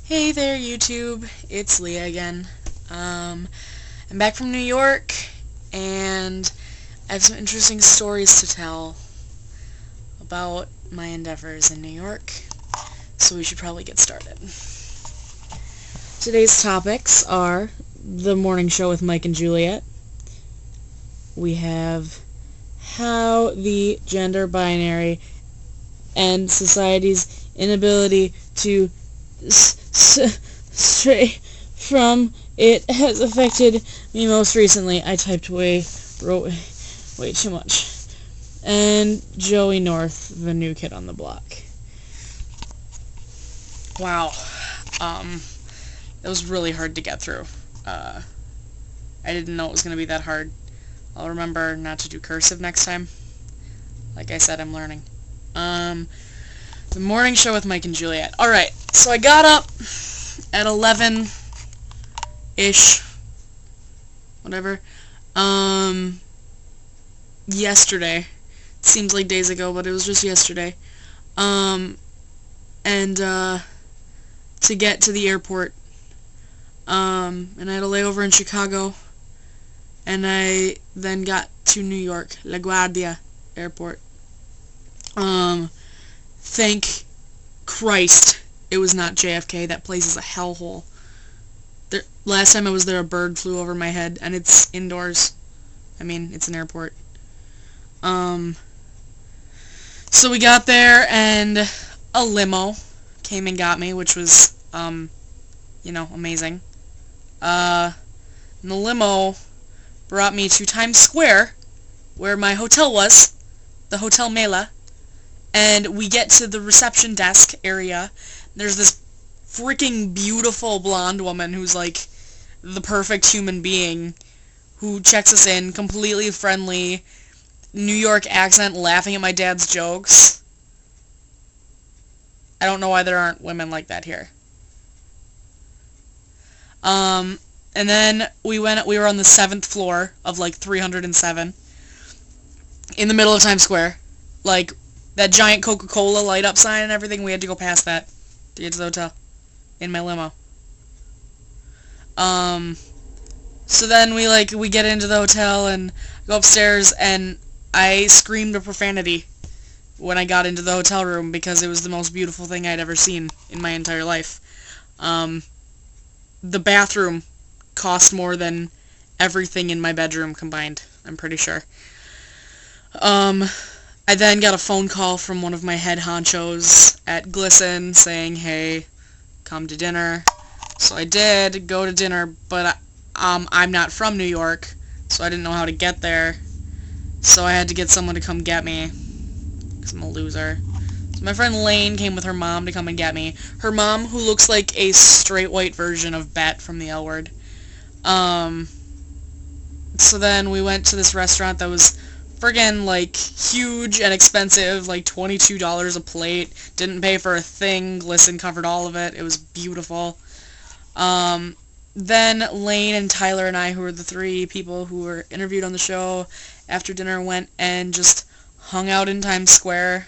Hey there, YouTube. It's Leah again. I'm back from New York, and I have some interesting stories to tell about my endeavors in New York, so we should probably get started. Today's topics are the morning show with Mike and Juliet. We have how the gender binary and society's inability to stray from it has affected me most recently. I typed wrote way too much. And Joey Northe, the new kid on the block. Wow. It was really hard to get through. I didn't know it was going to be that hard. I'll remember not to do cursive next time. Like I said, I'm learning. The morning show with Mike and Juliet. Alright, so I got up at 11-ish, whatever, yesterday. Seems like days ago, but it was just yesterday. And to get to the airport. And I had a layover in Chicago, and I then got to New York, LaGuardia Airport. Thank Christ it was not JFK. That place is a hellhole. Last time I was there, a bird flew over my head, and it's indoors. I mean, it's an airport. So we got there, and a limo came and got me, which was, amazing. And the limo brought me to Times Square, where my hotel was, the Hotel Mela, and we get to the reception desk area. There's this freaking beautiful blonde woman who's like the perfect human being who checks us in, completely friendly, New York accent, laughing at my dad's jokes. I don't know why there aren't women like that here. And then we were on the 7th floor of like 307 in the middle of Times Square. Like that giant Coca-Cola light up sign and everything, we had to go past that to get to the hotel in my limo. So then we get into the hotel and go upstairs, and I screamed a profanity when I got into the hotel room because it was the most beautiful thing I'd ever seen in my entire life. The bathroom cost more than everything in my bedroom combined, I'm pretty sure. I then got a phone call from one of my head honchos at Glisten saying, hey, come to dinner. So I did go to dinner, but I'm not from New York, so I didn't know how to get there. So I had to get someone to come get me, because I'm a loser. So my friend Lane came with her mom to come and get me. Her mom, who looks like a straight white version of Bet from The L Word. So then we went to this restaurant that was friggin' huge and expensive, like $22 a plate. Didn't pay for a thing. Glisten covered all of it. It was beautiful. Then Lane and Tyler and I, who were the 3 people who were interviewed on the show, after dinner went and just hung out in Times Square,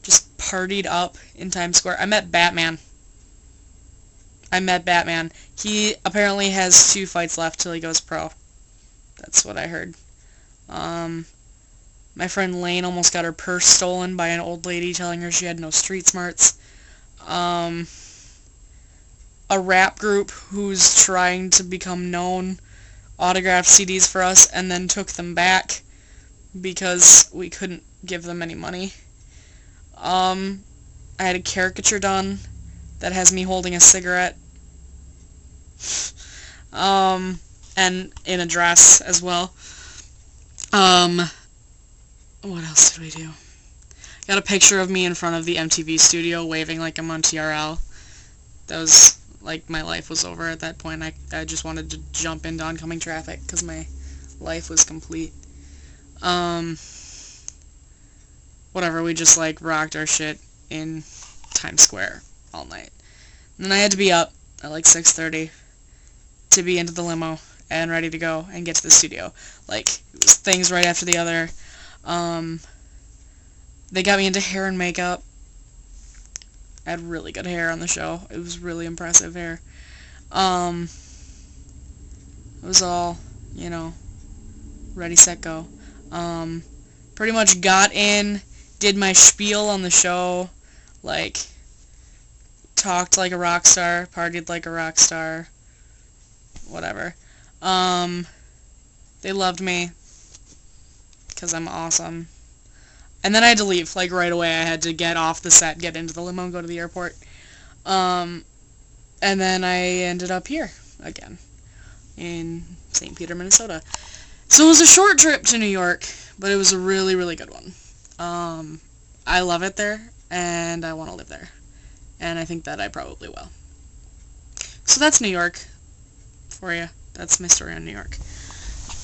just partied up in Times Square. I met Batman. He apparently has 2 fights left till he goes pro. That's what I heard. My friend Lane almost got her purse stolen by an old lady telling her she had no street smarts. A rap group who's trying to become known autographed CDs for us and then took them back because we couldn't give them any money. I had a caricature done that has me holding a cigarette. And in a dress as well. What else did we do? Got a picture of me in front of the MTV studio waving like I'm on TRL. That was, my life was over at that point. I just wanted to jump into oncoming traffic because my life was complete. Whatever, we just, rocked our shit in Times Square all night. And then I had to be up at, 6:30 to be into the limo and ready to go and get to the studio. It was things right after the other. They got me into hair and makeup. I had really good hair on the show. It was really impressive hair. It was all, ready, set, go. Pretty much got in, did my spiel on the show, like, talked like a rock star, partied like a rock star, whatever. They loved me, because I'm awesome. And then I had to leave, like, right away. I had to get off the set, get into the limo, and go to the airport. And then I ended up here, again, in St. Peter, Minnesota. So it was a short trip to New York, but it was a really, really good one. I love it there, and I want to live there. And I think that I probably will. So that's New York for you. That's my story on New York.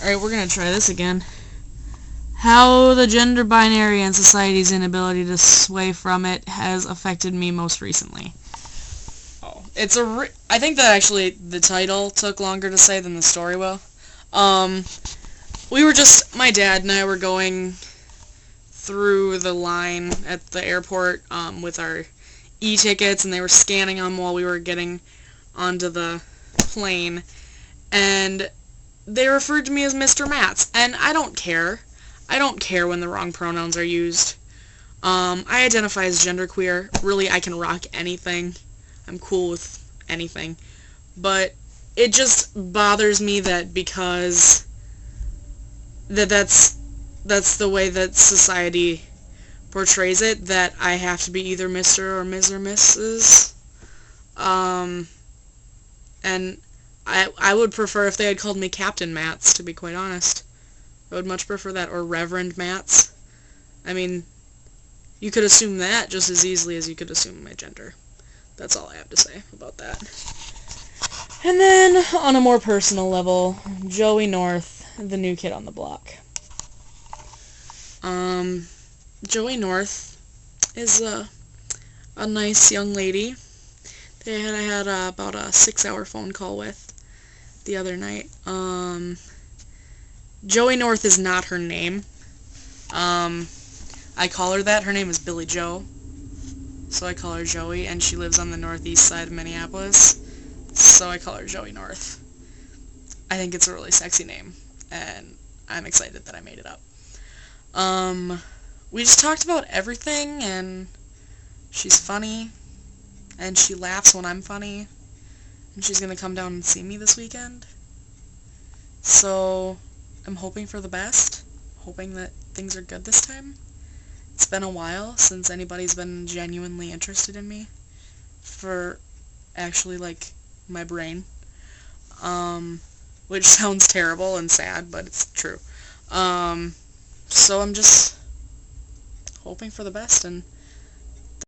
Alright, we're going to try this again. How the gender binary and society's inability to sway from it has affected me most recently. Oh, I think that actually the title took longer to say than the story will. My dad and I were going through the line at the airport with our e-tickets, and they were scanning them while we were getting onto the plane, and they referred to me as Mr. Matz, and I don't care. I don't care when the wrong pronouns are used. I identify as genderqueer. Really, I can rock anything. I'm cool with anything. But it just bothers me that because that's the way that society portrays it, that I have to be either Mr. or Ms. or Mrs. And I would prefer if they had called me Captain Matz, to be quite honest. I would much prefer that, or Reverend Matz. I mean, you could assume that just as easily as you could assume my gender. That's all I have to say about that. And then, on a more personal level, Joey Northe, the new kid on the block. Joey Northe is a nice young lady that I had about a 6-hour phone call with the other night. Joey Northe is not her name. I call her that. Her name is Billy Joe, so I call her Joey, and she lives on the northeast side of Minneapolis, so I call her Joey Northe. I think it's a really sexy name, and I'm excited that I made it up. We just talked about everything, and she's funny, and she laughs when I'm funny, and she's gonna come down and see me this weekend. So I'm hoping for the best, hoping that things are good this time. It's been a while since anybody's been genuinely interested in me, for actually, like, my brain, which sounds terrible and sad, but it's true. So I'm just hoping for the best, and